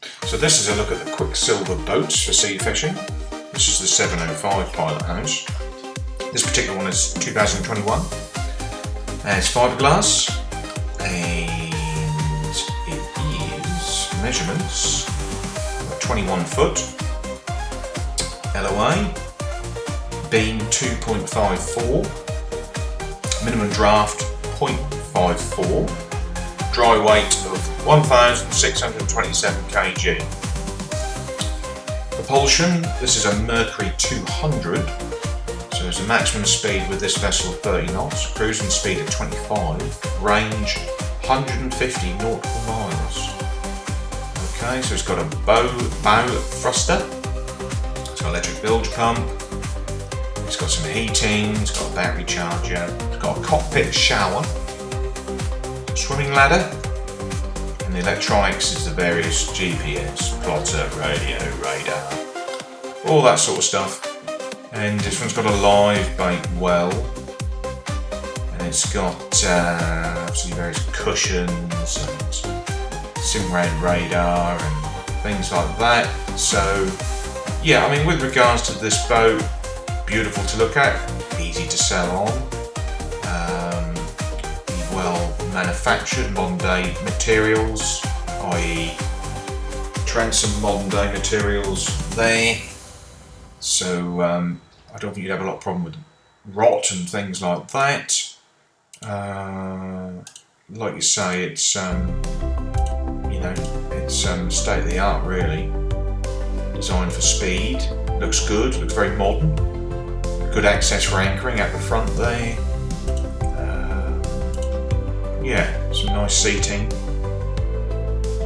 So this is a look at the Quicksilver boats for sea fishing. This is the 705 Pilot House. This particular one is 2021. It's fiberglass and it is measurements 21 foot, LOA, beam 2.54, minimum draft 0.54, dry weight of 1,627 kg. Propulsion, this is a Mercury 200, so there's a maximum speed with this vessel of 30 knots, cruising speed of 25, range 150 nautical miles. Okay, so it's got a bow thruster, it's got electric bilge pump, it's got some heating, it's got a battery charger, it's got a cockpit shower, swimming ladder, and the electronics is the various GPS, plotter, radio, radar, all that sort of stuff. And this one's got a live bait well, and it's got obviously various cushions and Simrad Radar and things like that. So yeah, I mean, with regards to this boat, beautiful to look at, easy to sell on, well manufactured, modern day materials, i.e. transom modern day materials there. So I don't think you'd have a lot of problem with rot and things like that. Like you say, it's it's state of the art really. Designed for speed, looks good, looks very modern. Good access for anchoring at the front there. Yeah, some nice seating,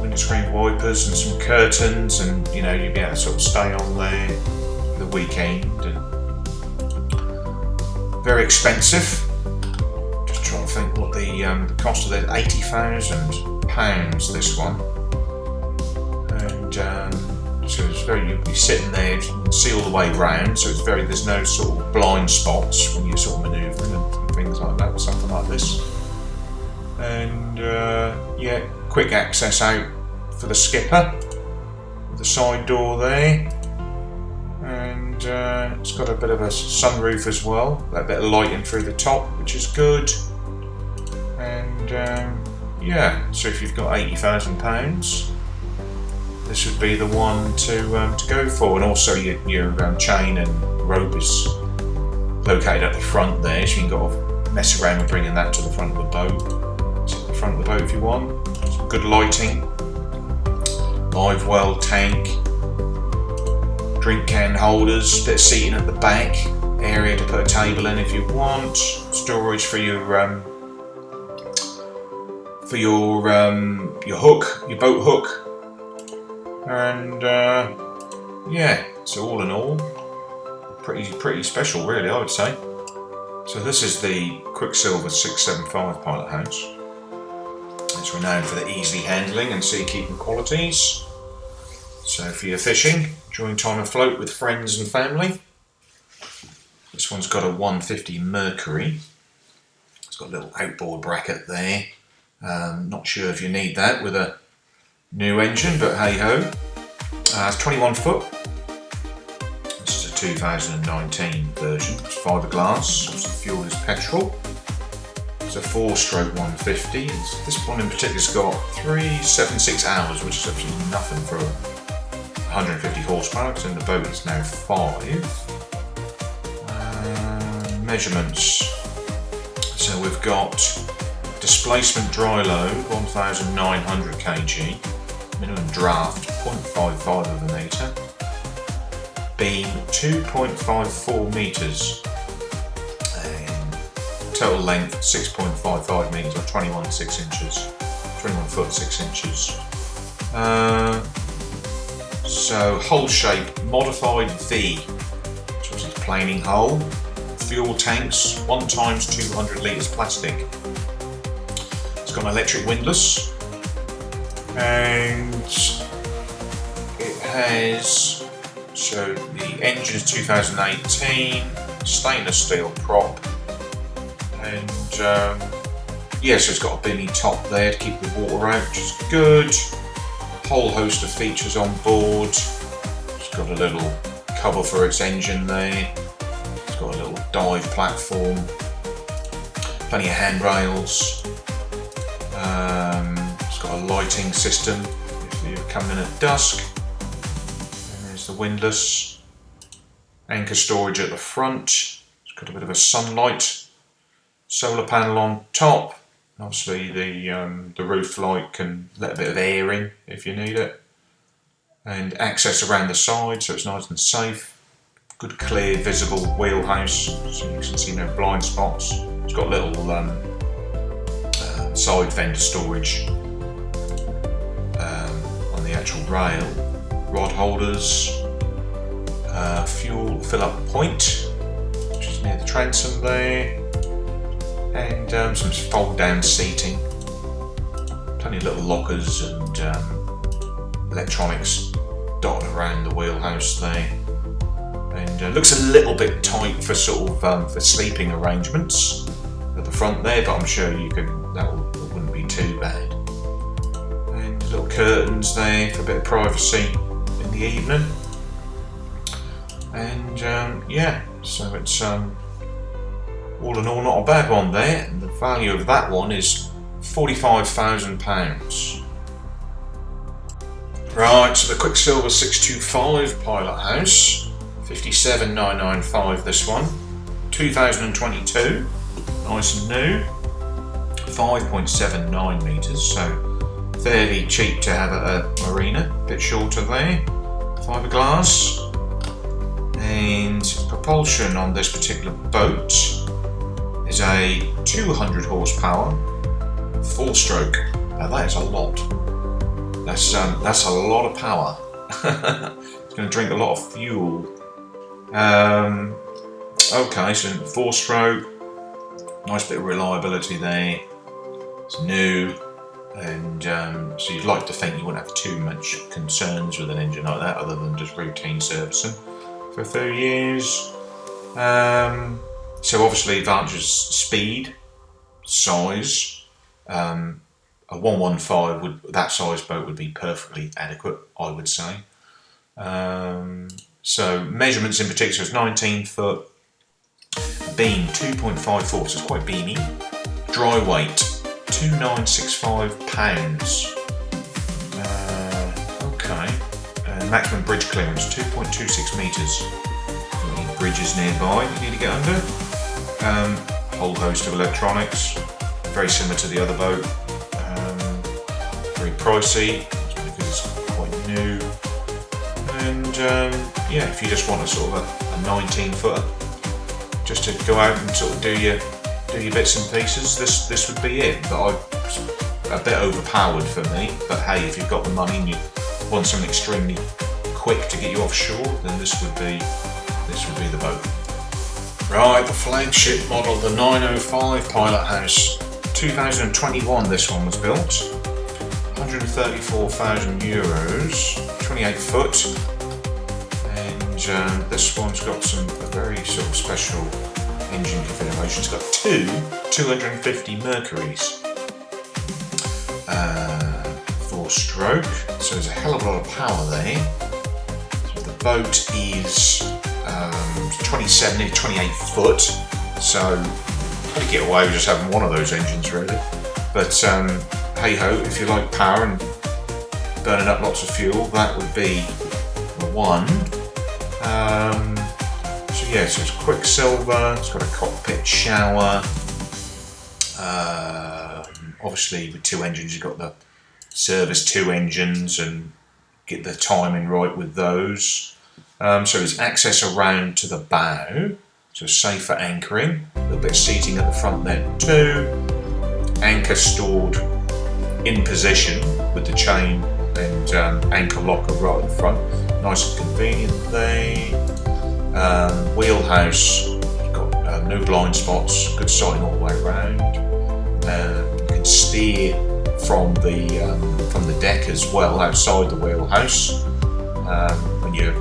windscreen wipers and some curtains, and you'd be able to sort of stay on there for the weekend. And very expensive. Just trying to think what the cost of that. £80,000 this one, and so it's very. You'll be sitting there, you can see all the way round. So it's very. There's no sort of blind spots when you're sort of manoeuvring and things like that, or something like this. And yeah, quick access out for the skipper with the side door there, and it's got a bit of a sunroof as well, that bit of lighting through the top, which is good. And yeah, so if you've got £80,000, this would be the one to go for. And also your chain and rope is located at the front there, so you can go mess around with bringing that to the front of the boat. Front of the boat if you want. Some good lighting, live well tank, drink can holders, bit of seating at the back, area to put a table in if you want, storage for your hook, your boat hook, and yeah, so all in all, pretty special really, I would say. So this is the Quicksilver 675 Pilot House. It's renowned for the easy handling and sea keeping qualities. So for your fishing, enjoying time afloat with friends and family. This one's got a 150 Mercury. It's got a little outboard bracket there. Not sure if you need that with a new engine, but hey ho. It's 21 foot. This is a 2019 version. It's fiberglass. The fuel is petrol. It's a 4-stroke 150. This one in particular has got 376 hours, which is absolutely nothing for 150 horsepower, because in the boat it's now 5. Measurements. So we've got displacement dry load 1,900 kg, minimum draft 0.55 of a metre, beam 2.54 metres. Total length 6.55 metres or 21 foot 6 inches. So hull shape modified V, so it's a planing hull. Fuel tanks 1 times 200 litres plastic. It's got an electric windlass, and it has, so the engine is 2018, stainless steel prop. And yeah, so it's got a bimmy top there to keep the water out, which is good. whole host of features on board. It's got a little cover for its engine there. It's got a little dive platform, plenty of handrails. It's got a lighting system if you're coming in at dusk. And there's the windlass. Anchor storage at the front. It's got a bit of a sunlight. Solar panel on top. Obviously the roof light can let a bit of air in if you need it. And access around the side, so it's nice and safe. Good clear visible wheelhouse, so you can see no blind spots. It's got little side fender storage on the actual rail. Rod holders, fuel fill up point, which is near the transom there. And some fold down seating, plenty of little lockers and electronics dotted around the wheelhouse there. And looks a little bit tight for sort of for sleeping arrangements at the front there, but I'm sure that wouldn't be too bad. And little curtains there for a bit of privacy in the evening. And yeah, so it's all in all, not a bad one there, and the value of that one is £45,000. Right, so the Quicksilver 625 Pilothouse, 57,995 this one, 2022, nice and new, 5.79 metres, so fairly cheap to have at a marina, a bit shorter there, fiberglass, and propulsion on this particular boat is a 200 horsepower, 4-stroke. Now that is a lot. That's a lot of power. It's going to drink a lot of fuel. Okay, so 4-stroke, nice bit of reliability there. It's new, and so you'd like to think you wouldn't have too much concerns with an engine like that, other than just routine servicing for a few years. So obviously advantages speed, size. A 115 that size boat would be perfectly adequate, I would say. So measurements in particular is 19 foot, beam 2.54, so it's quite beamy. Dry weight 2,965 pounds. Okay. Maximum bridge clearance 2.26 metres. Any bridges nearby you need to get under. Whole host of electronics, very similar to the other boat. Very pricey because it's quite new. And yeah, if you just want a sort of a 19-footer, just to go out and sort of do your bits and pieces, this would be it. But a bit overpowered for me. But hey, if you've got the money and you want something extremely quick to get you offshore, then this would be the boat. Right, the flagship model, the 905 Pilothouse, 2021. This one was built, 134,000 euros, 28 foot, and this one's got a very sort of special engine configuration. It's got two 250 Mercuries, 4-stroke, so there's a hell of a lot of power there. So the boat is 27, nearly 28 foot, so I'd get away with just having one of those engines really. But hey ho, if you like power and burning up lots of fuel, that would be the one. So yeah, so it's Quicksilver, it's got a cockpit shower. Obviously with two engines, you've got the service two engines and get the timing right with those. So there's access around to the bow, so safe for anchoring. A little bit of seating at the front there too. Anchor stored in position with the chain and anchor locker right in front. Nice and convenient there. Wheelhouse, got no blind spots, good sighting all the way around. You can steer from the deck as well, outside the wheelhouse, when you're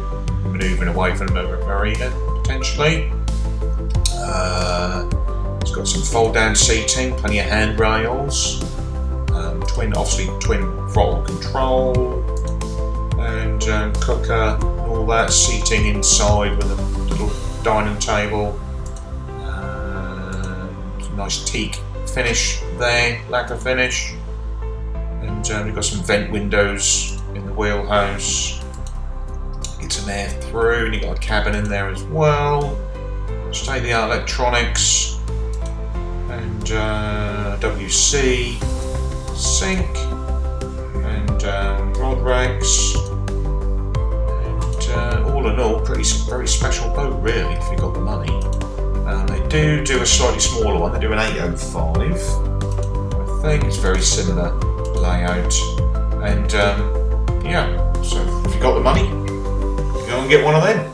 manoeuvring away from the marina potentially. It's got some fold down seating, plenty of handrails, twin throttle control, and cooker, and all that. Seating inside with a little dining table. Nice teak finish there, lacquer finish. And you've got some vent windows in the wheelhouse. Get some air through, and you've got a cabin in there as well. State-of-the-art electronics. And WC sink. And rod racks. And all in all, very special boat really, if you've got the money. They do a slightly smaller one. They do an 805. I think it's very similar layout. And yeah, so if you've got the money, go and get one of them.